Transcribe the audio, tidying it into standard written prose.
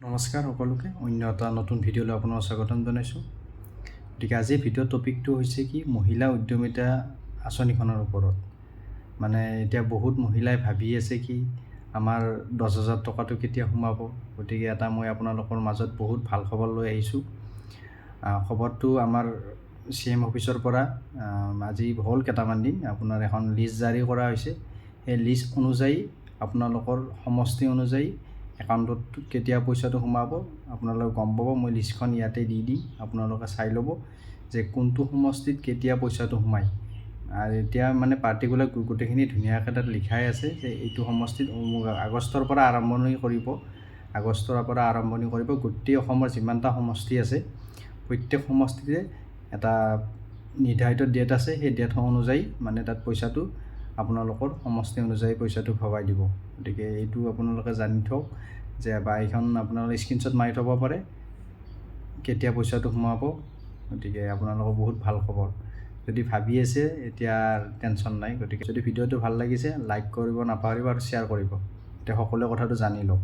নমস্কাৰ সকলোকে অন্য এটা নতুন ভিডিঅ'লৈ আপোনাক স্বাগতম জনাইছোঁ। গতিকে আজিৰ ভিডিঅ'ৰ টপিকটো হৈছে কি মহিলা উদ্যমিতা আঁচনিখনৰ ওপৰত। মানে এতিয়া বহুত মহিলাই ভাবি আছে কি আমাৰ 10,000 টকাটো কেতিয়া সোমাব। গতিকে এটা মই আপোনালোকৰ মাজত বহুত ভাল খবৰ লৈ আহিছোঁ। খবৰটো আমাৰ CM অফিচৰ পৰা আজি হ'ল কেইটামান দিন আপোনাৰ এখন লিষ্ট জাৰি কৰা হৈছে। সেই লিষ্ট অনুযায়ী আপোনালোকৰ সমষ্টি অনুযায়ী একাউণ্টত কেতিয়া পইচাটো সোমাব আপোনালোকে গম পাব। মই লিষ্টখন ইয়াতে দি দিম, আপোনালোকে চাই ল'ব যে কোনটো সমষ্টিত কেতিয়া পইচাটো সোমায়। আৰু এতিয়া মানে পাৰ্টিকুলাৰ গোটেইখিনি ধুনীয়াকৈ তাত লিখাই আছে যে এইটো সমষ্টিত আগষ্টৰ পৰা আৰম্ভণি কৰিব। গোটেই অসমৰ যিমানটা সমষ্টি আছে প্ৰত্যেক সমষ্টিতে এটা নিৰ্ধাৰিত ডেট আছে। সেই ডেট অনুযায়ী মানে তাত পইচাটো আপোনালোকৰ সমষ্টি অনুযায়ী পইচাটো ভৰাই দিব। গতিকে এইটো আপোনালোকে জানি থওক যে বা এইখন আপোনালোকে স্ক্ৰীনশ্বট মাৰি থ'ব পাৰে কেতিয়া পইচাটো সোমাব। গতিকে আপোনালোকৰ বহুত ভাল খবৰ। যদি ভাবি আছে এতিয়া টেনশ্যন নাই। গতিকে যদি ভিডিঅ'টো ভাল লাগিছে লাইক কৰিব নাপাহৰিব আৰু শ্বেয়াৰ কৰিব। এতিয়া সকলোৱে কথাটো জানি লওক।